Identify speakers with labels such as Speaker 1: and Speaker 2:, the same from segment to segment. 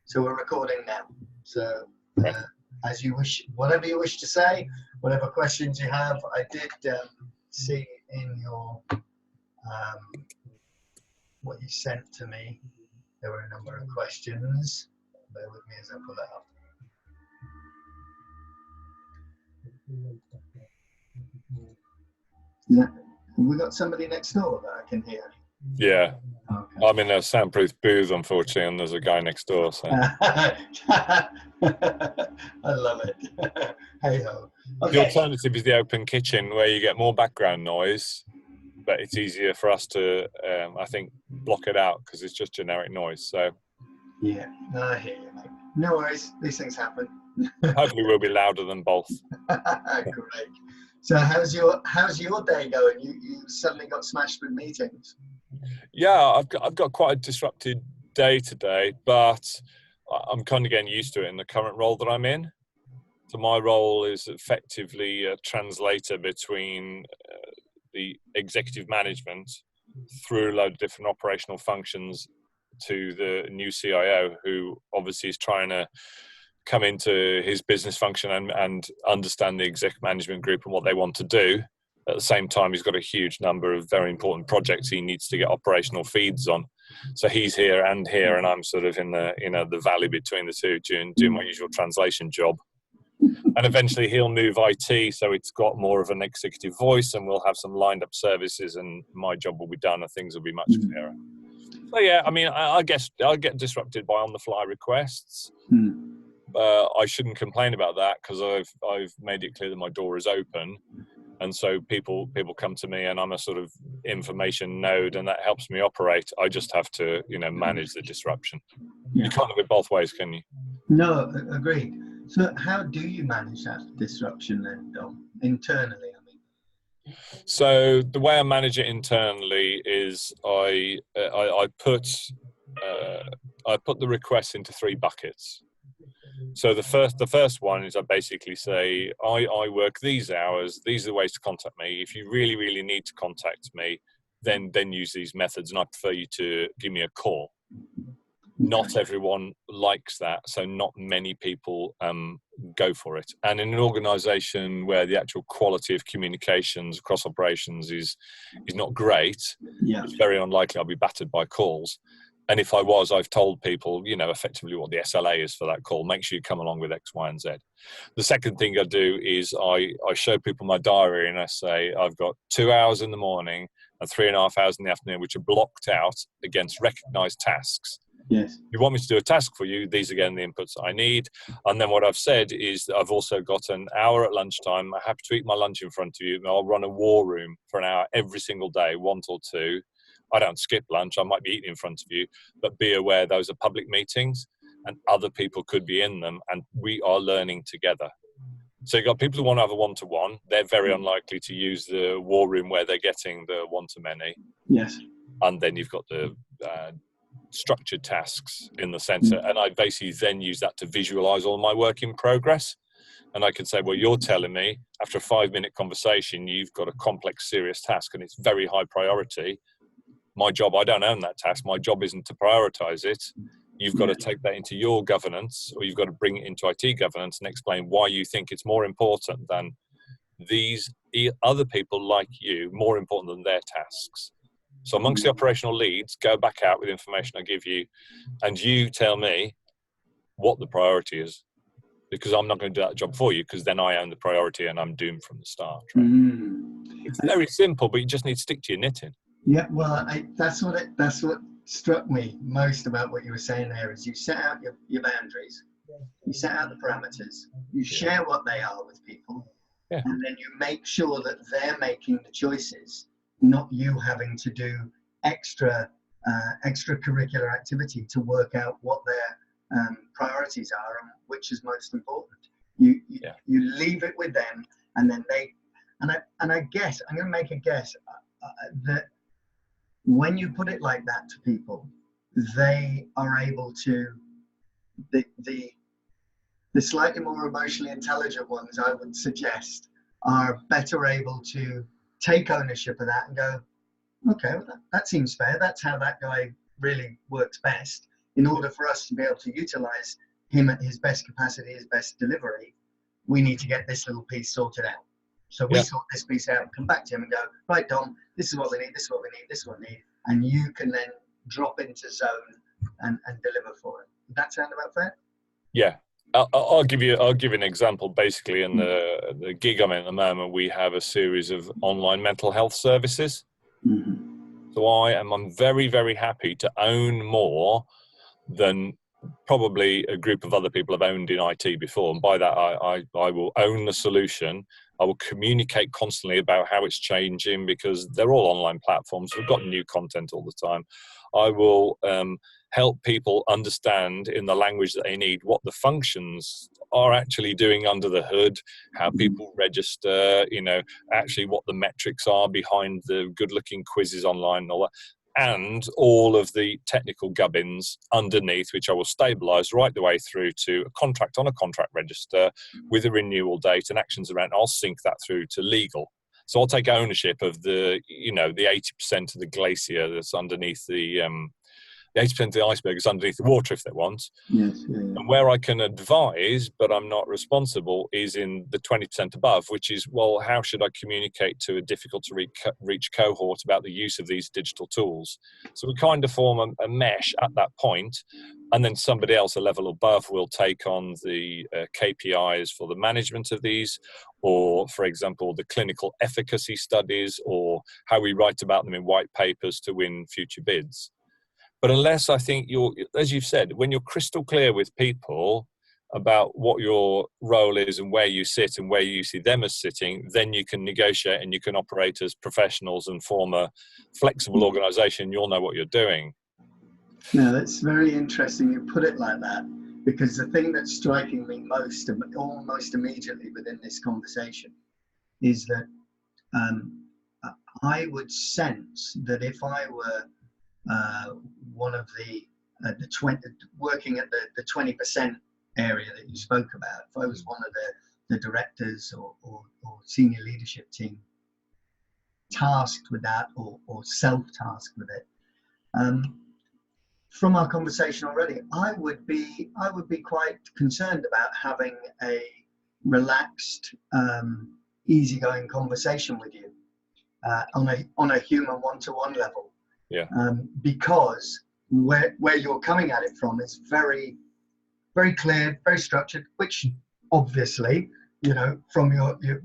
Speaker 1: So we're recording now. So as you wish, whatever you wish to say, whatever questions you have. I did see in your what you sent to me, there were a number of questions. Bear with me as I pull it up. Yeah. Have we got somebody next door that I can hear?
Speaker 2: Yeah.
Speaker 1: Okay.
Speaker 2: I'm in a soundproof booth, unfortunately, and there's a guy next door. So.
Speaker 1: I love it. Hey ho. Okay.
Speaker 2: The alternative is the open kitchen, where you get more background noise, but it's easier for us to, I think, block it out because it's just generic noise. So.
Speaker 1: Yeah, no, I hear you, mate. No worries. These things happen.
Speaker 2: Hopefully, we'll be louder than both.
Speaker 1: Great. So, how's your day going? You suddenly got smashed with meetings.
Speaker 2: Yeah, I've got quite a disrupted day today, but I'm kind of getting used to it in the current role that I'm in. So my role is effectively a translator between the executive management through a load of different operational functions to the new CIO, who obviously is trying to come into his business function and understand the exec management group and what they want to do. At the same time, he's got a huge number of very important projects he needs to get operational feeds on. So he's here, and I'm sort of in the valley between the two, doing my usual translation job. And eventually he'll move IT, so it's got more of an executive voice, and we'll have some lined up services, and my job will be done, and things will be much clearer. So yeah, I mean, I guess I'll get disrupted by on-the-fly requests. I shouldn't complain about that because I've made it clear that my door is open. And so people come to me, and I'm a sort of information node, and that helps me operate. I just have to, manage the disruption. Yeah. You can't have it both ways, can you?
Speaker 1: No, agreed. So how do you manage that disruption then, Dom? Internally, I mean.
Speaker 2: So the way I manage it internally is I put the requests into 3 buckets. So the first one is I basically say, I work these hours, these are the ways to contact me. If you really, really need to contact me, then use these methods, and I prefer you to give me a call. Not everyone likes that, so not many people go for it. And in an organization where the actual quality of communications across operations is not great, it's very unlikely I'll be battered by calls. And if I was, I've told people, effectively what the SLA is for that call. Make sure you come along with X, Y, and Z. The second thing I do is I show people my diary, and I say, I've got 2 hours in the morning and 3.5 hours in the afternoon, which are blocked out against recognized tasks.
Speaker 1: Yes.
Speaker 2: You want me to do a task for you, these are again the inputs I need. And then what I've said is that I've also got an hour at lunchtime. I'm happy to eat my lunch in front of you, and I'll run a war room for an hour every single day, 1 till 2. I don't skip lunch. I might be eating in front of you, but be aware those are public meetings and other people could be in them, and we are learning together. So you've got people who want to have a one-to-one. They're very unlikely to use the war room where they're getting the one-to-many.
Speaker 1: Yes.
Speaker 2: And then you've got the structured tasks in the center. And I basically then use that to visualize all my work in progress. And I can say, well, you're telling me after a 5-minute conversation, you've got a complex, serious task, and it's very high priority. My job, I don't own that task. My job isn't to prioritize it. You've got to take that into your governance, or you've got to bring it into IT governance and explain why you think it's more important than these other people like you, more important than their tasks. So amongst the operational leads, go back out with information I give you, and you tell me what the priority is, because I'm not going to do that job for you, because then I own the priority and I'm doomed from the start. Right? It's very simple, but you just need to stick to your knitting.
Speaker 1: Yeah, well, that's what struck me most about what you were saying there is you set out your boundaries, you set out the parameters, you share what they are with people, and then you make sure that they're making the choices, not you having to do extracurricular activity to work out what their priorities are and which is most important. You leave it with them, and then I guess I'm going to make a guess that when you put it like that to people, they are able to, the slightly more emotionally intelligent ones, I would suggest, are better able to take ownership of that and go, okay, well, that seems fair. That's how that guy really works best. in order for us to be able to utilize him at his best capacity, his best delivery, we need to get this little piece sorted out. So we sort this piece out, come back to him and go, right, Dom, this is what we need, this is what we need, this is what we need. And you can then drop into zone and deliver for it. Does that sound about fair?
Speaker 2: Yeah. I'll give you an example. Basically, in the gig I'm in at the moment, we have a series of online mental health services. Mm-hmm. So I'm very, very happy to own more than probably a group of other people have owned in IT before. And by that, I will own the solution. I will communicate constantly about how it's changing, because they're all online platforms. We've got new content all the time. I will help people understand in the language that they need what the functions are actually doing under the hood, how people register, actually what the metrics are behind the good-looking quizzes online and all that. And all of the technical gubbins underneath, which I will stabilize right the way through to a contract on a contract register with a renewal date and actions around. I'll sync that through to legal. So I'll take ownership of the 80% of the glacier that's underneath the 80% of the iceberg is underneath the water, if they want.
Speaker 1: Yes, yeah.
Speaker 2: And where I can advise, but I'm not responsible, is in the 20% above, which is, well, how should I communicate to a difficult to reach cohort about the use of these digital tools? So we kind of form a mesh at that point, and then somebody else a level above will take on the KPIs for the management of these, or, for example, the clinical efficacy studies, or how we write about them in white papers to win future bids. But unless, I think as you've said, when you're crystal clear with people about what your role is and where you sit and where you see them as sitting, then you can negotiate and you can operate as professionals and form a flexible organization. You'll know what you're doing.
Speaker 1: No, that's very interesting you put it like that, because the thing that's striking me almost immediately within this conversation is that I would sense that if I were one of the 20, working at the 20% area that you spoke about, if I was one of the directors or senior leadership team tasked with that or self-tasked with it, from our conversation already, I would be quite concerned about having a relaxed, easygoing conversation with you on a human one-to-one level.
Speaker 2: Yeah.
Speaker 1: Because where you're coming at it from is very, very clear, very structured, which obviously, from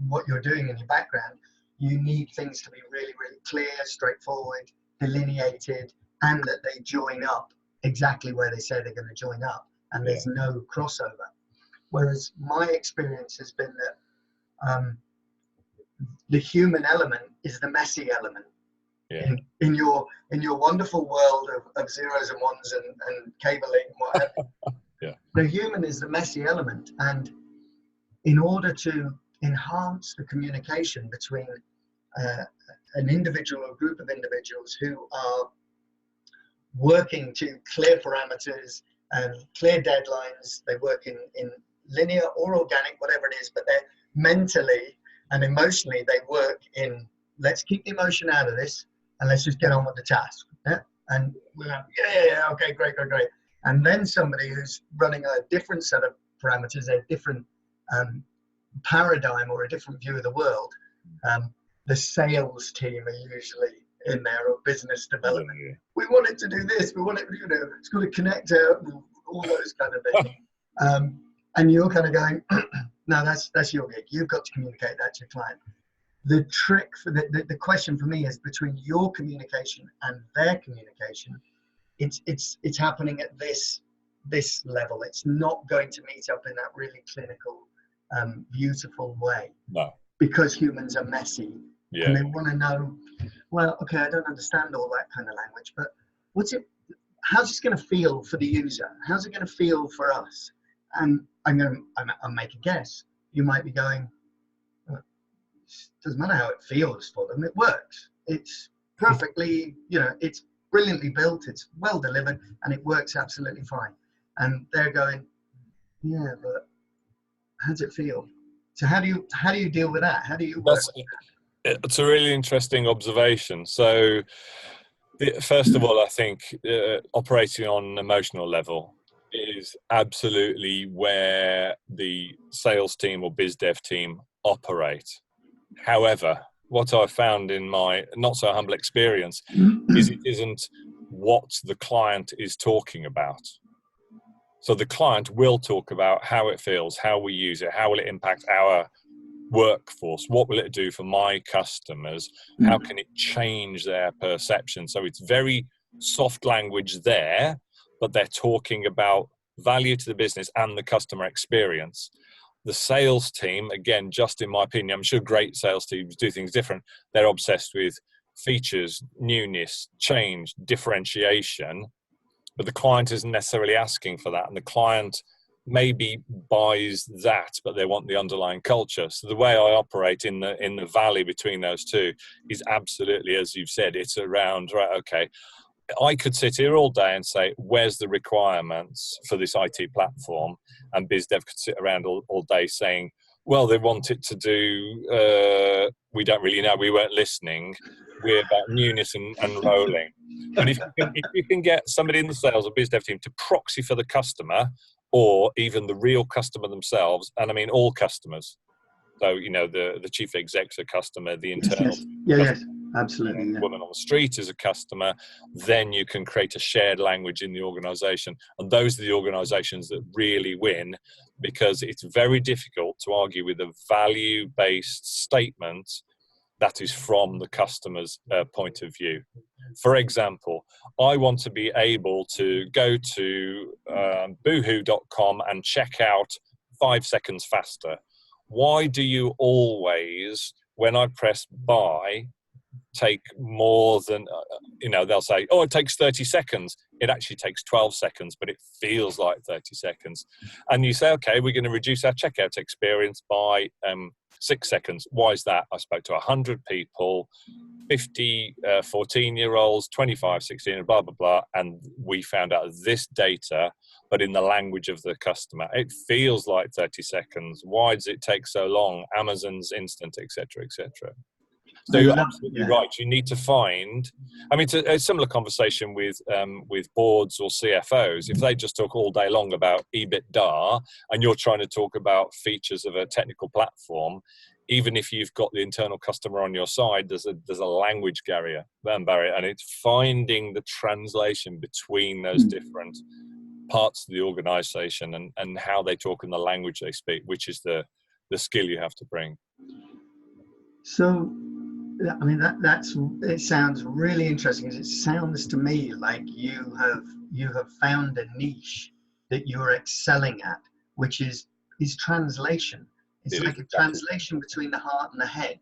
Speaker 1: what you're doing in your background, you need things to be really, really clear, straightforward, delineated, and that they join up exactly where they say they're going to join up, and there's no crossover. Whereas my experience has been that the human element is the messy element.
Speaker 2: Yeah.
Speaker 1: In your wonderful world of zeros and ones and cabling and what have you.
Speaker 2: Yeah.
Speaker 1: The human is the messy element, and in order to enhance the communication between an individual or group of individuals who are working to clear parameters and clear deadlines, they work in linear or organic, whatever it is, but they're mentally and emotionally they work in, let's keep the emotion out of this and let's just get on with the task. Yeah? And we're like, okay, great. And then somebody who's running a different set of parameters, a different paradigm or a different view of the world, the sales team are usually in there, or business development. Yeah. We want it to do this, we want it, it's got to connect out, all those kind of things. And you're kind of going, no, that's your gig. You've got to communicate that to your client. The trick for the question for me is between your communication and their communication. It's happening at this level. It's not going to meet up in that really clinical, beautiful way.
Speaker 2: No.
Speaker 1: Because humans are messy.
Speaker 2: Yeah.
Speaker 1: And they want to know, well, okay, I don't understand all that kind of language, but how's it going to feel for the user? How's it going to feel for us? And I'll make a guess. You might be going, doesn't matter how it feels for them, it works. It's perfectly, it's brilliantly built, it's well delivered, and it works absolutely fine. And they're going, yeah, but how does it feel? So how do you deal with that? How do you work?
Speaker 2: It's a really interesting observation. So First of all, I think operating on an emotional level is absolutely where the sales team or biz dev team operate. However, what I've found in my not so humble experience is it isn't what the client is talking about. So the client will talk about how it feels, how we use it, how will it impact our workforce, what will it do for my customers, how can it change their perception. So it's very soft language there, but they're talking about value to the business and the customer experience. The sales team, again, just in my opinion, I'm sure great sales teams do things different. They're obsessed with features, newness, change, differentiation, but the client isn't necessarily asking for that, and the client maybe buys that, but they want the underlying culture. So the way I operate in the valley between those two is absolutely, as you've said, it's around, right, okay, I could sit here all day and say, where's the requirements for this IT platform? And BizDev could sit around all day saying, well, they want it to do, we don't really know, we weren't listening, we're about newness and rolling. But if you can get somebody in the sales or BizDev team to proxy for the customer, or even the real customer themselves, and I mean all customers. So, you know, the chief exec's a customer, the internal
Speaker 1: yes, absolutely.
Speaker 2: the woman on the street is a customer, then you can create a shared language in the organization. And those are the organizations that really win, because it's very difficult to argue with a value-based statement that is from the customer's point of view. For example, I want to be able to go to boohoo.com and check out 5 seconds faster. Why do you always, when I press buy, take more than, they'll say, oh, it takes 30 seconds. It actually takes 12 seconds, but it feels like 30 seconds. And you say, okay, we're going to reduce our checkout experience by 6 seconds. Why is that? I spoke to 100 people, 50 14-year-olds, 25, 16, blah, blah, blah. And we found out this data, but in the language of the customer. It feels like 30 seconds. Why does it take so long? Amazon's instant, et cetera, et cetera. So you're absolutely right. You need to find, I mean, it's a similar conversation with boards or CFOs. If they just talk all day long about EBITDA and you're trying to talk about features of a technical platform, even if you've got the internal customer on your side, there's a language barrier, and it's finding the translation between those different parts of the organization and how they talk in the language they speak, which is the skill you have to bring.
Speaker 1: So, I mean, it sounds really interesting, because it sounds to me like you have found a niche that you're excelling at, which is translation. It's like a translation between the heart and the head.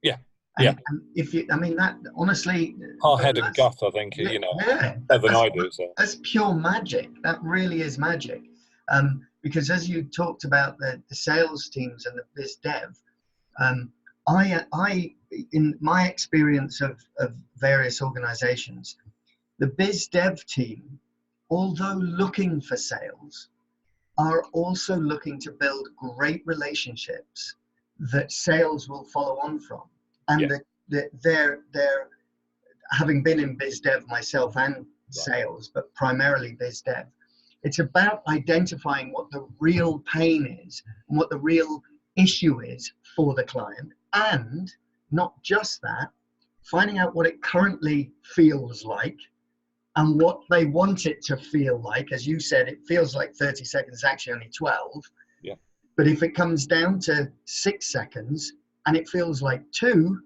Speaker 2: Yeah.
Speaker 1: And if you, I mean, that honestly,
Speaker 2: heart, head, and gut, I think, better than I do. So
Speaker 1: that's pure magic. That really is magic. Because as you talked about the sales teams and the biz dev, I, in my experience of various organizations, the biz dev team, although looking for sales, are also looking to build great relationships that sales will follow on from. And they're having been in biz dev myself and sales, but primarily biz dev, it's about identifying what the real pain is and what the real issue is for the client. And not just that, finding out what it currently feels like and what they want it to feel like. As you said, it feels like 30 seconds, actually only 12.
Speaker 2: Yeah.
Speaker 1: But if it comes down to 6 seconds and it feels like 2,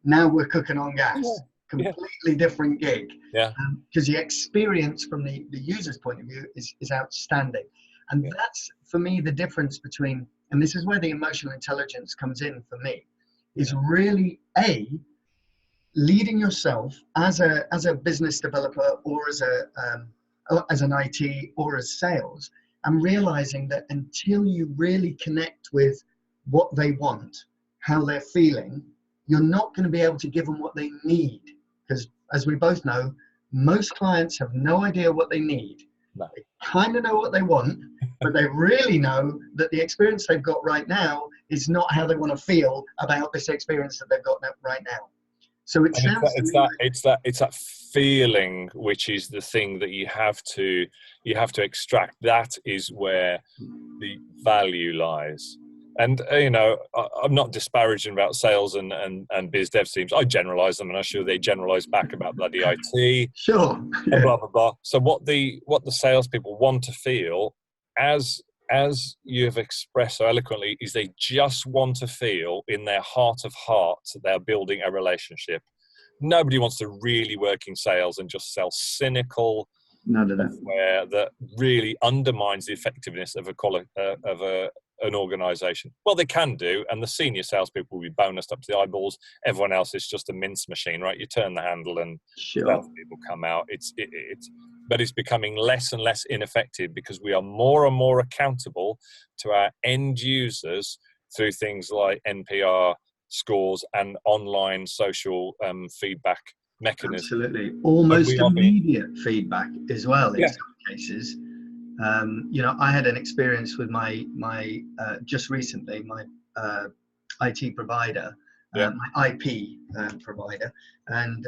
Speaker 1: now we're cooking on gas. Completely different gig.
Speaker 2: Yeah.
Speaker 1: Because the experience from the user's point of view is outstanding. And that's, for me, the difference between, and this is where the emotional intelligence comes in for me, is really leading yourself as a business developer or as an IT or as sales, and realizing that until you really connect with what they want, how they're feeling, you're not going to be able to give them what they need. Because as we both know, most clients have no idea what they need.
Speaker 2: No.
Speaker 1: They kind of know what they want, but they really know that the experience they've got right now is not how they want to feel about this experience that they've got right now. So it
Speaker 2: And
Speaker 1: sounds to me like,
Speaker 2: it's that feeling which is the thing that you have to extract. That is where the value lies. And I'm not disparaging about sales and biz dev teams. I generalize them, and I'm sure they generalize back about bloody IT
Speaker 1: sure,
Speaker 2: and
Speaker 1: yeah,
Speaker 2: blah blah blah. So what the salespeople want to feel, as you have expressed so eloquently, is they just want to feel in their heart of hearts that they're building a relationship. Nobody wants to really work in sales and just sell cynical
Speaker 1: none of that.
Speaker 2: software that really undermines the effectiveness of an organization. Well, they can do, and the senior salespeople will be bonused up to the eyeballs. Everyone else is just a mince machine, right? You turn the handle and
Speaker 1: Sure.
Speaker 2: salespeople come out. But it's becoming less and less ineffective because we are more and more accountable to our end users through things like NPR scores and online social feedback mechanisms.
Speaker 1: Absolutely. Almost immediate feedback as well in some cases. I had an experience with my just recently, my IT provider, my IP provider, and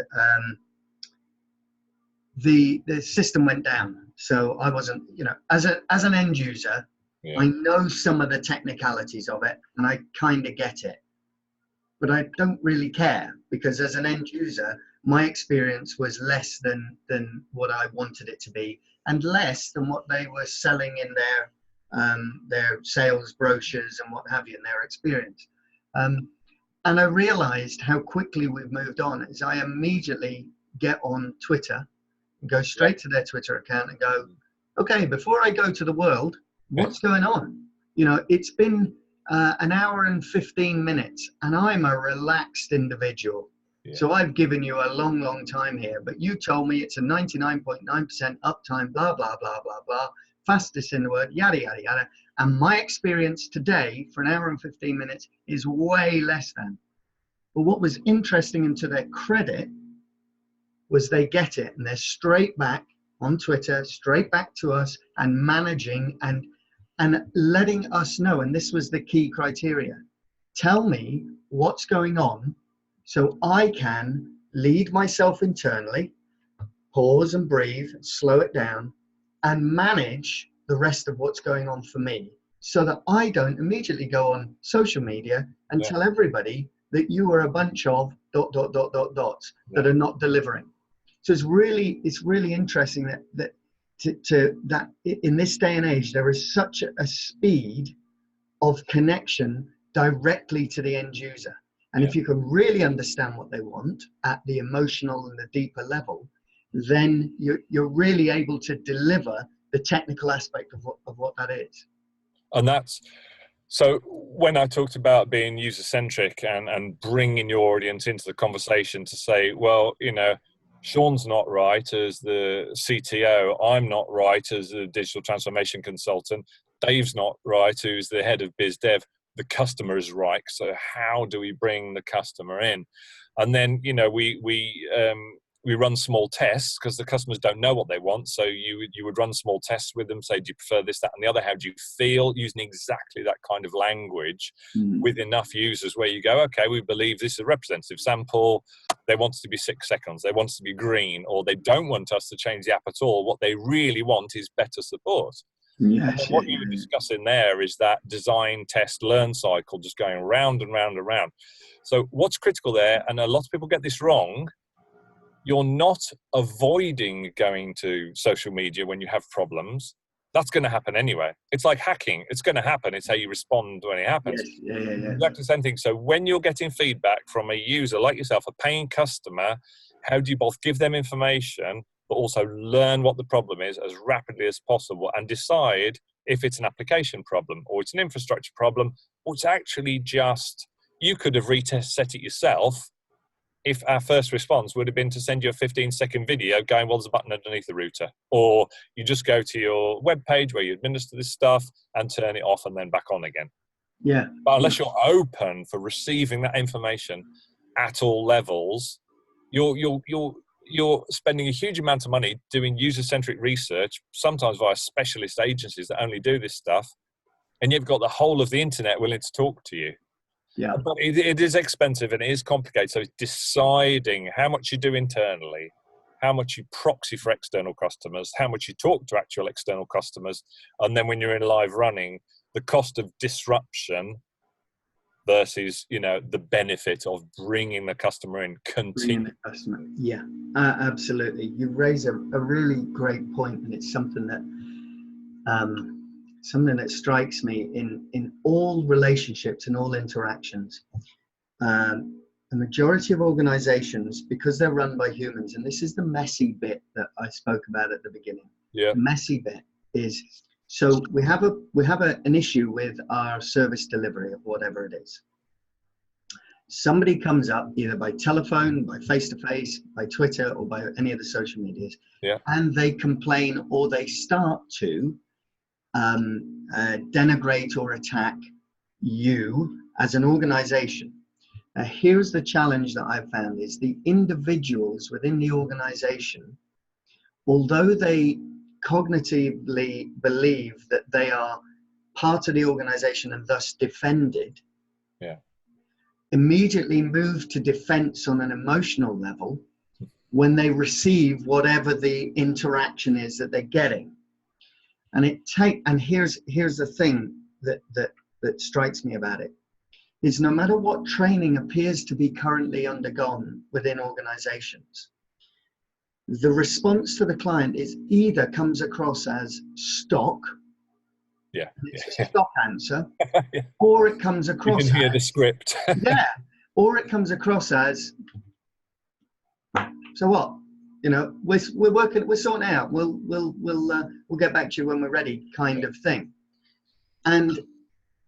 Speaker 1: the system went down. So I wasn't, as an end user, I know some of the technicalities of it, and I kind of get it, but I don't really care, because as an end user, my experience was less than what I wanted it to be, and less than what they were selling in their sales brochures and what have you, in their experience. And I realized how quickly we've moved on is I immediately get on Twitter, go straight to their Twitter account and go, okay, before I go to the world, what's going on? It's been an hour and 15 minutes, and I'm a relaxed individual. Yeah. So I've given you a long, long time here, but you told me it's a 99.9% uptime, blah, blah, blah, blah, blah, fastest in the world, yada, yada, yada. And my experience today for an hour and 15 minutes is way less than. But what was interesting, and to their credit, was they get it, and they're straight back on Twitter, straight back to us, and managing and letting us know. And this was the key criteria. Tell me what's going on so I can lead myself internally, pause and breathe, slow it down, and manage the rest of what's going on for me, so that I don't immediately go on social media and tell everybody that you are a bunch of ... that are not delivering. So it's really interesting that in this day and age, there is such a speed of connection directly to the end user. And if you can really understand what they want at the emotional and the deeper level, then you're really able to deliver the technical aspect of what that is.
Speaker 2: And that's, so when I talked about being user-centric and bringing your audience into the conversation to say, well, Sean's not right as the CTO, I'm not right as a digital transformation consultant, Dave's not right who's the head of biz dev, the customer is right. So how do we bring the customer in? And then, we run small tests because the customers don't know what they want. So you would run small tests with them, say, do you prefer this, that, and the other? How do you feel? Using exactly that kind of language with enough users where you go, okay, we believe this is a representative sample. They want it to be 6 seconds. They want it to be green, or they don't want us to change the app at all. What they really want is better support.
Speaker 1: Yes,
Speaker 2: what you were discussing there is that design, test, learn cycle just going round and round and round. So what's critical there, and a lot of people get this wrong, you're not avoiding going to social media when you have problems. That's going to happen anyway. It's like hacking. It's going to happen. It's how you respond when it happens.
Speaker 1: Yes.
Speaker 2: Exactly the same thing. So when you're getting feedback from a user like yourself, a paying customer, how do you both give them information, but also learn what the problem is as rapidly as possible and decide if it's an application problem or it's an infrastructure problem, or it's actually just, you could have set it yourself if our first response would have been to send you a 15-second video going, well, there's a button underneath the router. Or you just go to your web page where you administer this stuff and turn it off and then back on again.
Speaker 1: Yeah.
Speaker 2: But unless you're open for receiving that information at all levels, you're spending a huge amount of money doing user-centric research, sometimes via specialist agencies that only do this stuff, and you've got the whole of the internet willing to talk to you.
Speaker 1: Yeah.
Speaker 2: But it is expensive and it is complicated. So it's deciding how much you do internally, how much you proxy for external customers, how much you talk to actual external customers, and then when you're in live running, the cost of disruption versus, you know, the benefit of bringing the customer in.
Speaker 1: Bringing the customer. Yeah, absolutely. You raise a really great point, and it's something that strikes me in all relationships and all interactions. The majority of organizations, because they're run by humans, and this is the messy bit that I spoke about at the beginning.
Speaker 2: Yeah.
Speaker 1: The messy bit is, so we have an issue with our service delivery of whatever it is. Somebody comes up either by telephone, by face-to-face, by Twitter, or by any of the social medias, and they complain or they start to denigrate or attack you as an organization. Here's the challenge that I've found is the individuals within the organization, although they cognitively believe that they are part of the organization and thus defended, immediately move to defense on an emotional level when they receive whatever the interaction is that they're getting. And here's the thing that strikes me about it is, no matter what training appears to be currently undergone within organizations, the response to the client is either comes across as stock, it's a stock answer, or it comes across
Speaker 2: you can hear the script.
Speaker 1: Or it comes across as, so what? You know, we're working, we're sorting it out. We'll get back to you when we're ready, kind of thing. And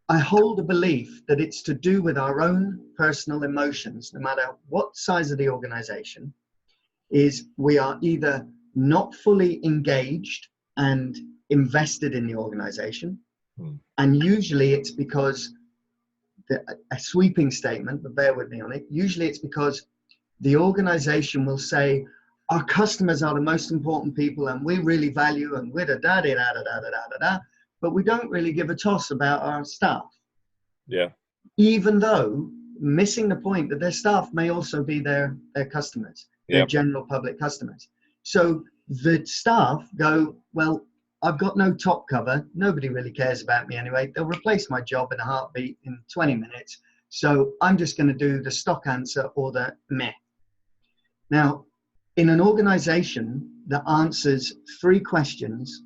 Speaker 1: I hold a belief that it's to do with our own personal emotions, no matter what size of the organization, is we are either not fully engaged and invested in the organization, and usually it's because a sweeping statement, but bear with me on it. Usually it's because the organization will say, our customers are the most important people and we really value, and we're da-da-da-da-da-da-da-da, but we don't really give a toss about our staff.
Speaker 2: Yeah.
Speaker 1: Even though missing the point that their staff may also be their customers, their general public customers. So the staff go, well, I've got no top cover. Nobody really cares about me anyway. They'll replace my job in a heartbeat in 20 minutes. So I'm just going to do the stock answer or the meh. Now, in an organization that answers 3 questions,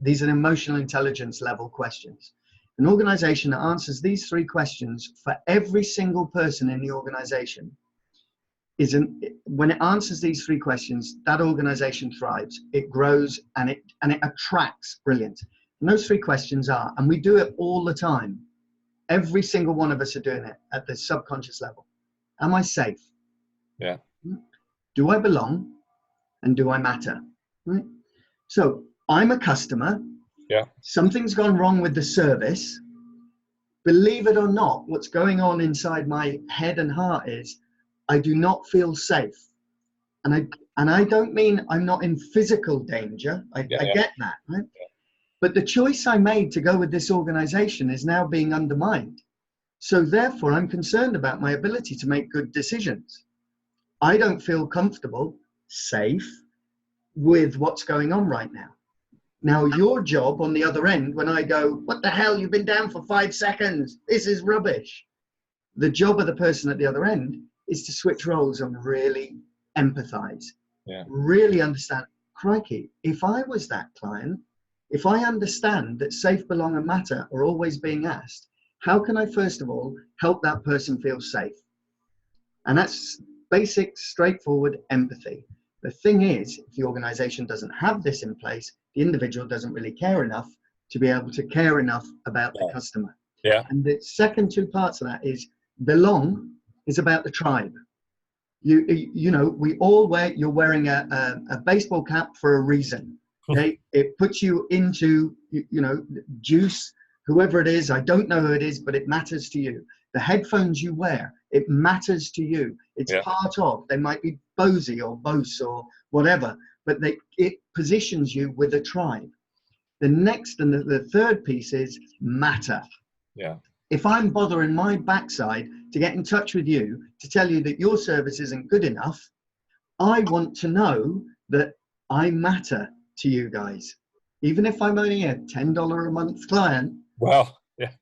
Speaker 1: these are emotional intelligence level questions. An organization that answers these 3 questions for every single person in the organization when it answers these 3 questions, that organization thrives, it grows, and it attracts brilliance. And those 3 questions are, and we do it all the time, every single one of us are doing it at the subconscious level. Am I safe?
Speaker 2: Yeah.
Speaker 1: Do I belong? And do I matter? Right? So I'm a customer.
Speaker 2: Yeah.
Speaker 1: Something's gone wrong with the service. Believe it or not, what's going on inside my head and heart is I do not feel safe. And I don't mean I'm not in physical danger. I get that, right? Yeah. But the choice I made to go with this organization is now being undermined. So therefore, I'm concerned about my ability to make good decisions. I don't feel comfortable, safe with what's going on right now. Now, your job on the other end, when I go, what the hell, you've been down for 5 seconds. This is rubbish. The job of the person at the other end is to switch roles and really empathize, really understand, crikey, if I was that client, if I understand that safe, belong, and matter are always being asked, how can I, first of all, help that person feel safe? And that's basic, straightforward empathy. The thing is, if the organization doesn't have this in place, the individual doesn't really care enough to be able to care enough about the customer.
Speaker 2: Yeah.
Speaker 1: And the second 2 parts of that is belong is about the tribe. You know, we all you're wearing a baseball cap for a reason. Okay, it puts you into, you know, juice, whoever it is. I don't know who it is, but it matters to you. The headphones you wear, it matters to you. It's part of. They might be Bose or Bose or whatever, but it positions you with a tribe. The next and the third piece is matter.
Speaker 2: Yeah.
Speaker 1: if I'm bothering my backside to get in touch with you to tell you that your service isn't good enough, I want to know that I matter to you guys. Even if I'm only a $10 a month client,
Speaker 2: well, yeah,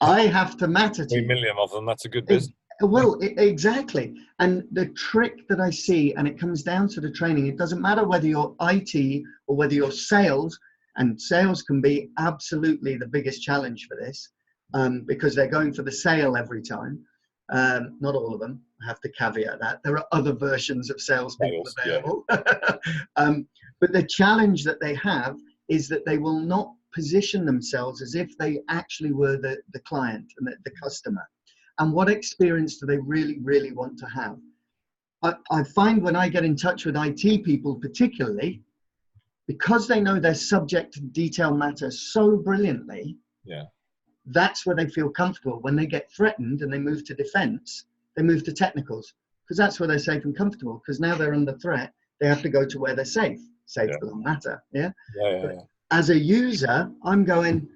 Speaker 1: I have to matter to
Speaker 2: 3
Speaker 1: you.
Speaker 2: million of them, that's a good business.
Speaker 1: Well, exactly. And the trick that I see, and it comes down to the training, it doesn't matter whether you're IT or whether you're sales, and sales can be absolutely the biggest challenge for this, because they're going for the sale every time. Not all of them, I have to caveat that. There are other versions of salespeople available. Yeah. But the challenge that they have is that they will not position themselves as if they actually were the client and the customer. And what experience do they really, really want to have? I find when I get in touch with IT people particularly, because they know their subject detail matter so brilliantly,
Speaker 2: yeah,
Speaker 1: that's where they feel comfortable. When they get threatened and they move to defense, they move to technicals, because that's where they're safe and comfortable, because now they're under threat, they have to go to where they're safe. Safe doesn't matter. Yeah. As a user, I'm going,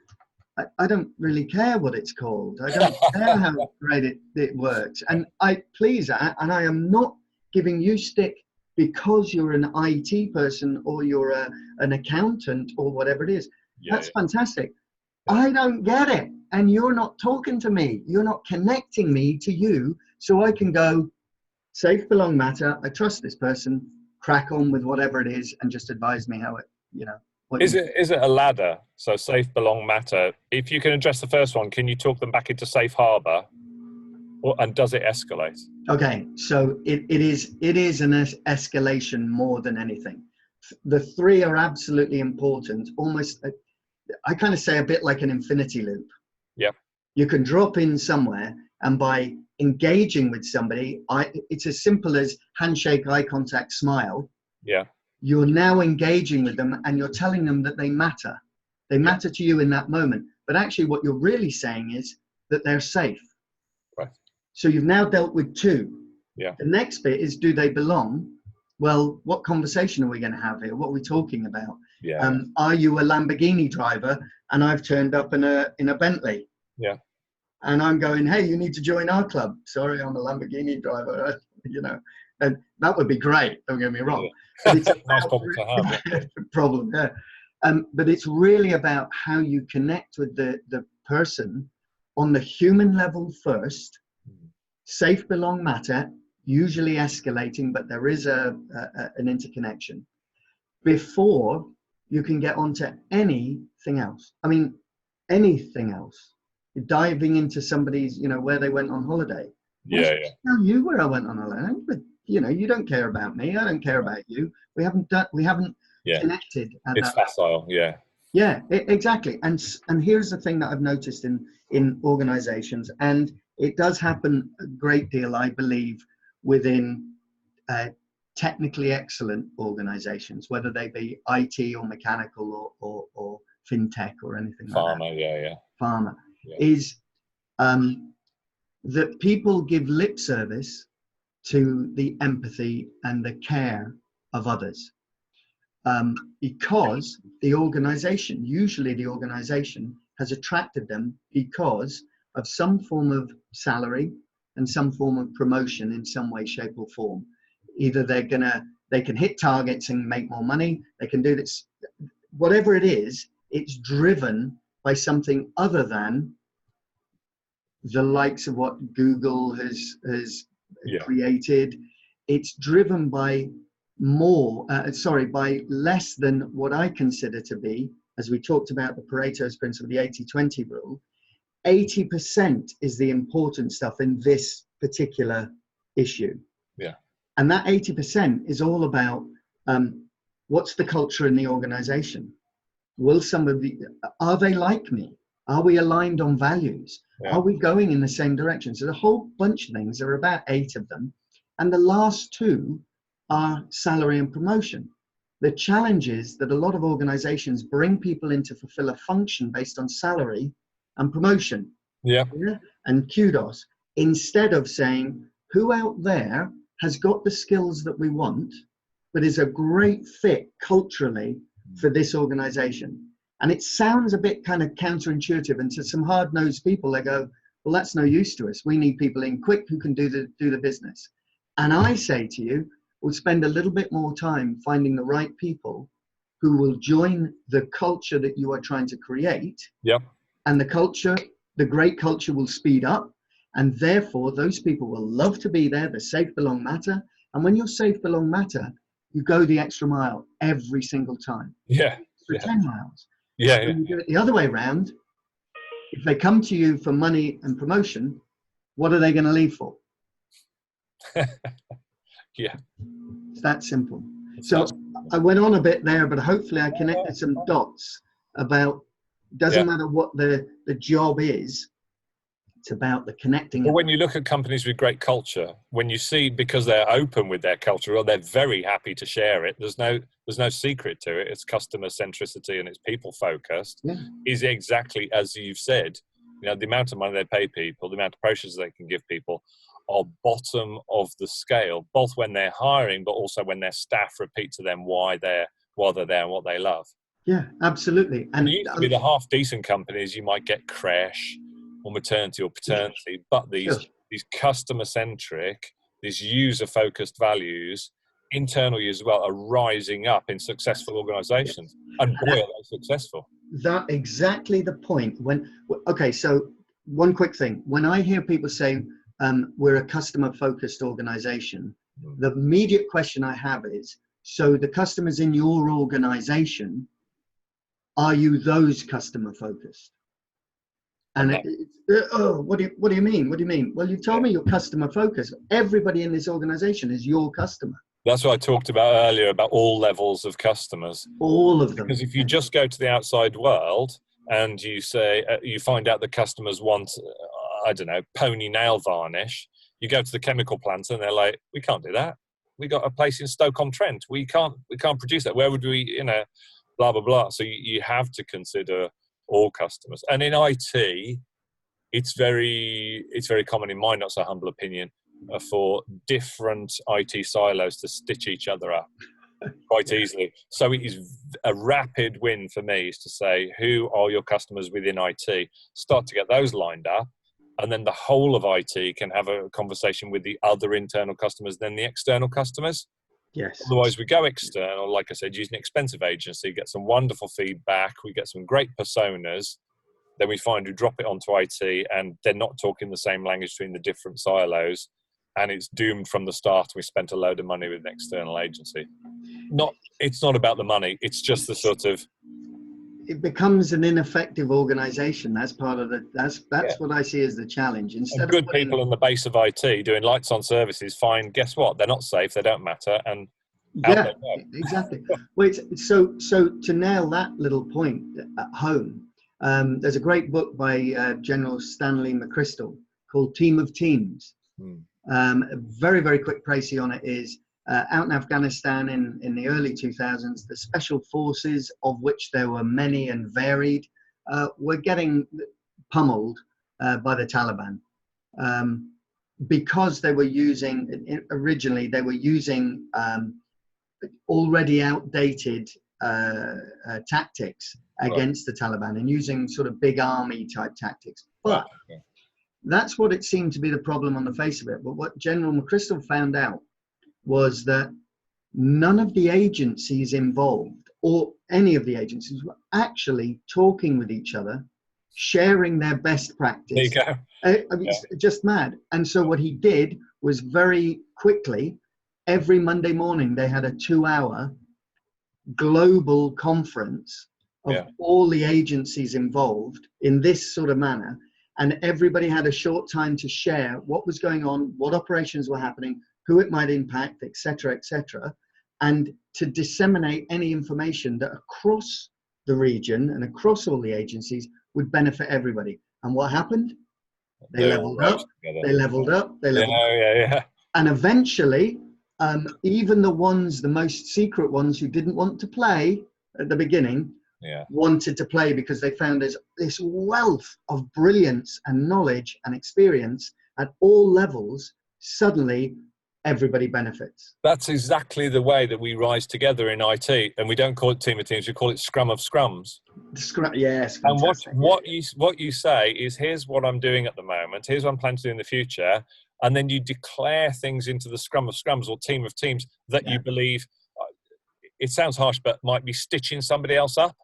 Speaker 1: I don't really care what it's called. I don't care how great it works. And I am not giving you stick because you're an IT person or you're an accountant or whatever it is. That's fantastic. I don't get it. And you're not talking to me. You're not connecting me to you. So I can go, safe, belong, matter. I trust this person. Crack on with whatever it is and just advise me how it,
Speaker 2: Is it a ladder? So safe, belong, matter. If you can address the first one, can you talk them back into safe harbor? And does it escalate?
Speaker 1: Okay, so it is an escalation more than anything. The three are absolutely important. Almost, I kind of say a bit like an infinity loop.
Speaker 2: Yeah.
Speaker 1: You can drop in somewhere, and by engaging with somebody, it's as simple as handshake, eye contact, smile.
Speaker 2: Yeah.
Speaker 1: You're now engaging with them and you're telling them that they matter. They matter to you in that moment. But actually what you're really saying is that they're safe.
Speaker 2: Right.
Speaker 1: So you've now dealt with two.
Speaker 2: Yeah.
Speaker 1: The next bit is, do they belong? Well, what conversation are we going to have here? What are we talking about?
Speaker 2: Yeah.
Speaker 1: Are you a Lamborghini driver and I've turned up in a Bentley?
Speaker 2: Yeah.
Speaker 1: And I'm going, hey, you need to join our club. Sorry, I'm a Lamborghini driver. And that would be great. Don't get me wrong.
Speaker 2: Yeah.
Speaker 1: But it's
Speaker 2: nice problem to have. Yeah.
Speaker 1: Problem, yeah. But it's really about how you connect with the person on the human level first. Safe, belong, matter, usually escalating, but there is an interconnection before you can get onto anything else. I mean, anything else. You're diving into somebody's, where they went on holiday.
Speaker 2: Yeah.
Speaker 1: Tell you where I went on holiday, but you don't care about me. I don't care about you. We haven't connected.
Speaker 2: It's facile. Yeah.
Speaker 1: Yeah, exactly. And here's the thing that I've noticed in organizations, and it does happen a great deal, I believe, within technically excellent organizations, whether they be IT or mechanical or fintech or anything
Speaker 2: Pharma,
Speaker 1: like that.
Speaker 2: Pharma,
Speaker 1: is that people give lip service to the empathy and the care of others. Because usually the organization has attracted them because of some form of salary and some form of promotion in some way, shape or form. Either they can hit targets and make more money, they can do this, whatever it is, it's driven by something other than the likes of what Google has created. It's driven by by less than what I consider to be, as we talked about the Pareto's principle, the 80-20 rule. 80% is the important stuff in this particular issue.
Speaker 2: Yeah.
Speaker 1: And that 80% is all about what's the culture in the organization? Are they like me? Are we aligned on values? Yeah. Are we going in the same direction? So the whole bunch of things, there are about 8 of them. And the last 2 are salary and promotion. The challenge is that a lot of organizations bring people in to fulfill a function based on salary and promotion.
Speaker 2: Yeah.
Speaker 1: And kudos, instead of saying, who out there has got the skills that we want, but is a great fit culturally for this organization? And it sounds a bit kind of counterintuitive, and to some hard-nosed people, they go, well, that's no use to us. We need people in quick who can do the business. And I say to you, we'll spend a little bit more time finding the right people who will join the culture that you are trying to create.
Speaker 2: Yep.
Speaker 1: And the great culture will speed up. And therefore, those people will love to be there. The safe, belong, matter. And when you're safe, belong, matter, you go the extra mile every single time.
Speaker 2: Yeah.
Speaker 1: For 10 miles.
Speaker 2: Yeah.
Speaker 1: When you do it the other way around, if they come to you for money and promotion, what are they going to leave for?
Speaker 2: Yeah.
Speaker 1: It's that simple. So I went on a bit there, but hopefully I connected some dots about, doesn't matter what the job is, it's about the connecting.
Speaker 2: But when you look at companies with great culture, when you see, because they're open with their culture, or they're very happy to share it, there's no secret to it. It's customer centricity and it's people focused.
Speaker 1: Yeah.
Speaker 2: Is exactly as you've said. You know, the amount of money they pay people, the amount of promotions they can give people, are bottom of the scale, both when they're hiring, but also when their staff repeat to them why they're there and what they love.
Speaker 1: Yeah, absolutely.
Speaker 2: And it used to be the half decent companies, you might get creche or maternity or paternity, but these customer centric, these user focused values, internal use as well, are rising up in successful organizations. And boy, are they successful.
Speaker 1: That's exactly the point. Okay, so one quick thing. When I hear people say we're a customer focused organization, the immediate question I have is, so the customers in your organization, are you those customer focused? And what do you mean? What do you mean? Well, you told me you're customer focused. Everybody in this organization is your customer.
Speaker 2: That's what I talked about earlier, about all levels of customers.
Speaker 1: All of them.
Speaker 2: Because if you just go to the outside world and you say, you find out the customers want, I don't know, pony nail varnish, you go to the chemical plant and they're like, we can't do that. We got a place in Stoke-on-Trent. We can't produce that. Where would we, blah, blah, blah. So you have to consider all customers. And in IT, it's very common, in my not so humble opinion, for different IT silos to stitch each other up quite easily. So it is a rapid win for me is to say, who are your customers within IT? Start to get those lined up. And then the whole of IT can have a conversation with the other internal customers than the external customers.
Speaker 1: Yes.
Speaker 2: Otherwise, we go external, like I said, using an expensive agency, get some wonderful feedback, we get some great personas. Then we find we drop it onto IT and they're not talking the same language between the different silos. And it's doomed from the start. We spent a load of money with an external agency. It's not about the money. It's just the sort of...
Speaker 1: It becomes an ineffective organization. That's part of that's what I see as the challenge. Instead
Speaker 2: of good people in the base of IT doing lights on services, fine. Guess what? They're not safe. They don't matter. And
Speaker 1: exactly. Wait, so to nail that little point at home, there's a great book by General Stanley McChrystal called Team of Teams. A very, very quick précis on it is out in Afghanistan in the early 2000s, the special forces, of which there were many and varied, were getting pummeled by the Taliban because they were using, originally they were using already outdated tactics against the Taliban and using sort of big army type tactics. But that's what it seemed to be the problem on the face of it. But what General McChrystal found out was that none of the agencies involved, or any of the agencies, were actually talking with each other, sharing their best practice.
Speaker 2: There you go.
Speaker 1: It's just mad. And so what he did was very quickly, every Monday morning, they had a 2-hour global conference of all the agencies involved in this sort of manner. And everybody had a short time to share what was going on, what operations were happening, who it might impact, et cetera, and to disseminate any information that across the region and across all the agencies would benefit everybody. And what happened? They leveled up, they leveled up, they leveled up. And eventually, even the most secret ones who didn't want to play at the beginning, wanted to play because they found there's this wealth of brilliance and knowledge and experience at all levels. Suddenly, everybody benefits.
Speaker 2: That's exactly the way that we rise together in IT. And we don't call it Team of Teams, we call it Scrum of Scrums.
Speaker 1: Scrum, yes,
Speaker 2: And
Speaker 1: fantastic.
Speaker 2: what you say is, here's what I'm doing at the moment, here's what I'm planning to do in the future, and then you declare things into the scrum of scrums or team of teams that you believe, it sounds harsh, but might be stitching somebody else up.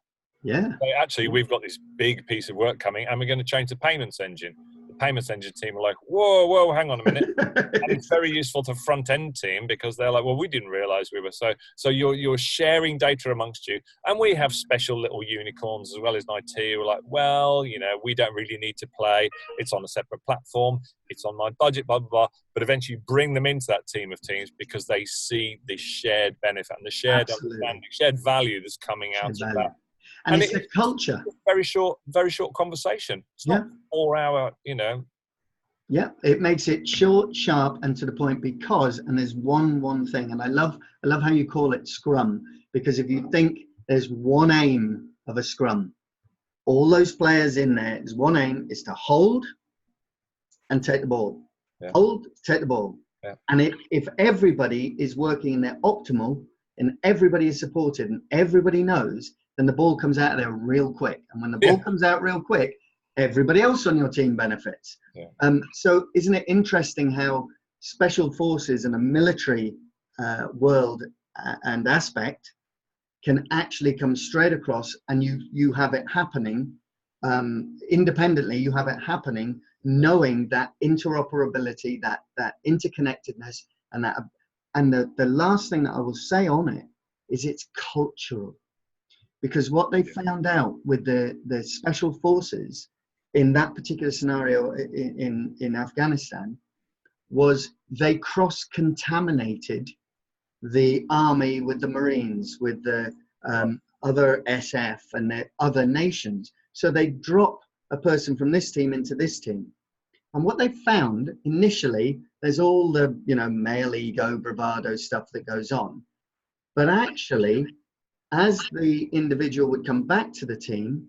Speaker 1: Yeah.
Speaker 2: So actually, we've got this big piece of work coming, and we're going to change the payments engine. The payments engine team are like, whoa, hang on a minute. And it's very useful to front end team, because they're like, well, we didn't realize we were so you're sharing data amongst you. And we have special little unicorns as well as an IT. We're like, well, we don't really need to play. It's on a separate platform. It's on my budget, blah, blah, blah. But eventually you bring them into that team of teams because they see the shared benefit and the shared understanding, shared value that's coming out of that.
Speaker 1: And it's the culture.
Speaker 2: Very short conversation. It's not 4 hour,
Speaker 1: Yeah, it makes it short, sharp, and to the point, because, and there's one thing, and I love how you call it Scrum, because if you think there's one aim of a Scrum, all those players in there, is one aim, is to hold and take the ball. Yeah. Hold, take the ball. Yeah. And if everybody is working in their optimal, and everybody is supported, and everybody knows, then the ball comes out of there real quick. And when the ball comes out real quick, everybody else on your team benefits. Yeah. So isn't it interesting how special forces in a military world and aspect can actually come straight across, and you have it happening independently, you have it happening knowing that interoperability, that interconnectedness, and the last thing that I will say on it is it's cultural. Because what they found out with the special forces in that particular scenario in Afghanistan was they cross-contaminated the army with the Marines, with the other SF and the other nations. So they drop a person from this team into this team. And what they found initially, there's all the male ego, bravado stuff that goes on. But actually, as the individual would come back to the team,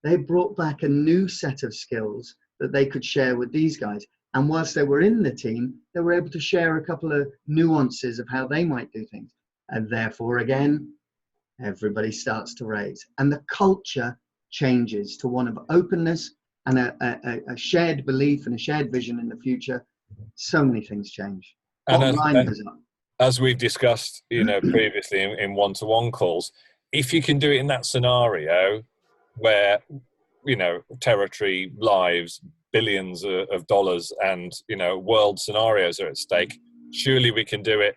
Speaker 1: they brought back a new set of skills that they could share with these guys. And whilst they were in the team, they were able to share a couple of nuances of how they might do things. And therefore, again, everybody starts to raise. And the culture changes to one of openness and a shared belief and a shared vision in the future. So many things change. Bottom line goes up.
Speaker 2: As we've discussed, previously in one-to-one calls, if you can do it in that scenario where, territory, lives, billions of dollars and, world scenarios are at stake, surely we can do it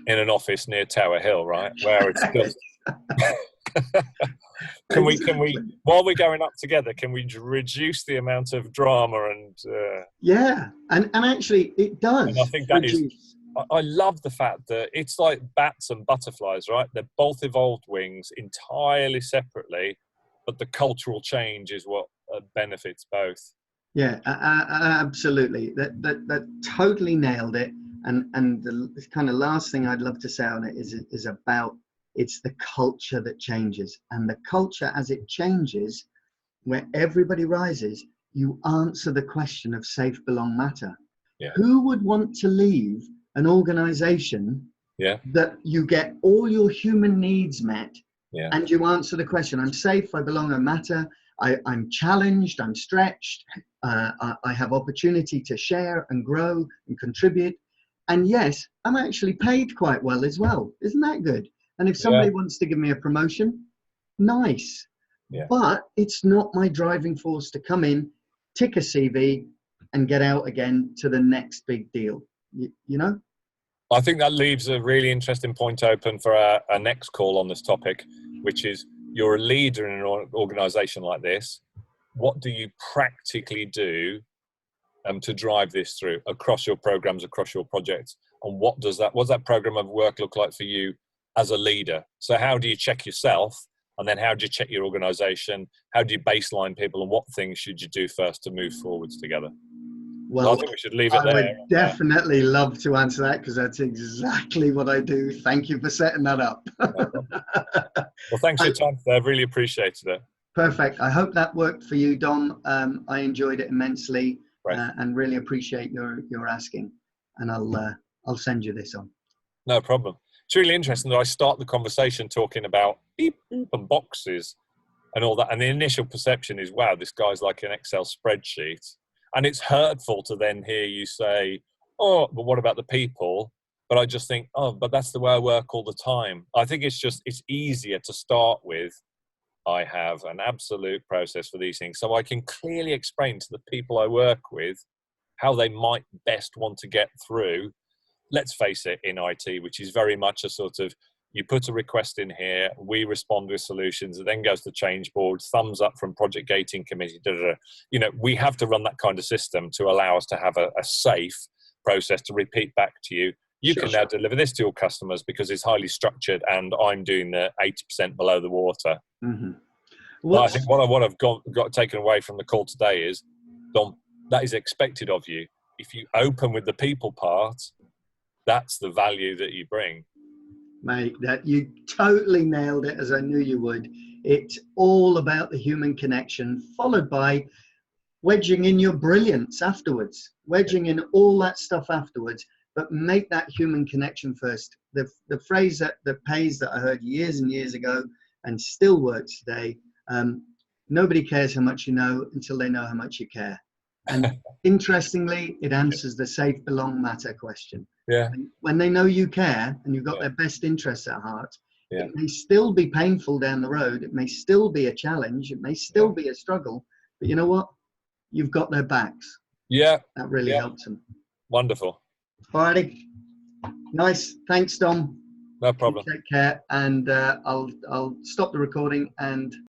Speaker 2: in an office near Tower Hill, right? Where it's just... Can we, while we're going up together, can we reduce the amount of drama and...
Speaker 1: And actually it does.
Speaker 2: And I think that is... I love the fact that it's like bats and butterflies, right? They're both evolved wings entirely separately, but the cultural change is what benefits both.
Speaker 1: Yeah, absolutely. That totally nailed it. And the kind of last thing I'd love to say on it is about, it's the culture that changes. And the culture, as it changes, where everybody rises, you answer the question of safe, belong, matter. Yeah. Who would want to leave an organization that you get all your human needs met, and you answer the question, I'm safe, I belong, I matter, I'm challenged, I'm stretched, I have opportunity to share and grow and contribute, and yes, I'm actually paid quite well as well. Isn't that good? And if somebody wants to give me a promotion, nice. But it's not my driving force to come in, tick a CV, and get out again to the next big deal. I
Speaker 2: think that leaves a really interesting point open for our next call on this topic, which is, you're a leader in an organization like this. What do you practically do to drive this through across your programs, across your projects? And what's that program of work look like for you as a leader? So how do you check yourself? And then how do you check your organization? How do you baseline people? And what things should you do first to move forwards together?
Speaker 1: Well,
Speaker 2: I think we should leave it there.
Speaker 1: I would definitely love to answer that, because that's exactly what I do. Thank you for setting that up.
Speaker 2: Well, thanks for your time today. I've really appreciated it.
Speaker 1: Perfect. I hope that worked for you, Dom. I enjoyed it immensely, and really appreciate your asking. And I'll send you this on.
Speaker 2: No problem. It's really interesting that I start the conversation talking about beep and boxes, and all that. And the initial perception is, wow, this guy's like an Excel spreadsheet. And it's hurtful to then hear you say, oh, but what about the people? But I just think, oh, but that's the way I work all the time. I think it's easier to start with, I have an absolute process for these things. So I can clearly explain to the people I work with how they might best want to get through. Let's face it, in IT, which is very much a sort of, you put a request in here, we respond with solutions, it then goes to change board, thumbs up from project gating committee, we have to run that kind of system to allow us to have a safe process to repeat back to you. You can now deliver this to your customers because it's highly structured and I'm doing the 80% below the water.
Speaker 1: Mm-hmm.
Speaker 2: Well, I think what I've got taken away from the call today is, Dom, that is expected of you. If you open with the people part, that's the value that you bring.
Speaker 1: Mate, that you totally nailed it, as I knew you would. It's all about the human connection, followed by wedging in your brilliance afterwards, wedging in all that stuff afterwards, but make that human connection first. The phrase that pays that I heard years and years ago and still works today, nobody cares how much you know until they know how much you care. And interestingly, it answers the safe belong matter question.
Speaker 2: Yeah.
Speaker 1: When they know you care and you've got their best interests at heart, it may still be painful down the road. It may still be a challenge. It may still be a struggle. But you know what? You've got their backs.
Speaker 2: Yeah.
Speaker 1: That really helps them.
Speaker 2: Wonderful.
Speaker 1: All righty. Nice. Thanks, Dom.
Speaker 2: No problem.
Speaker 1: Take care. And I'll stop the recording and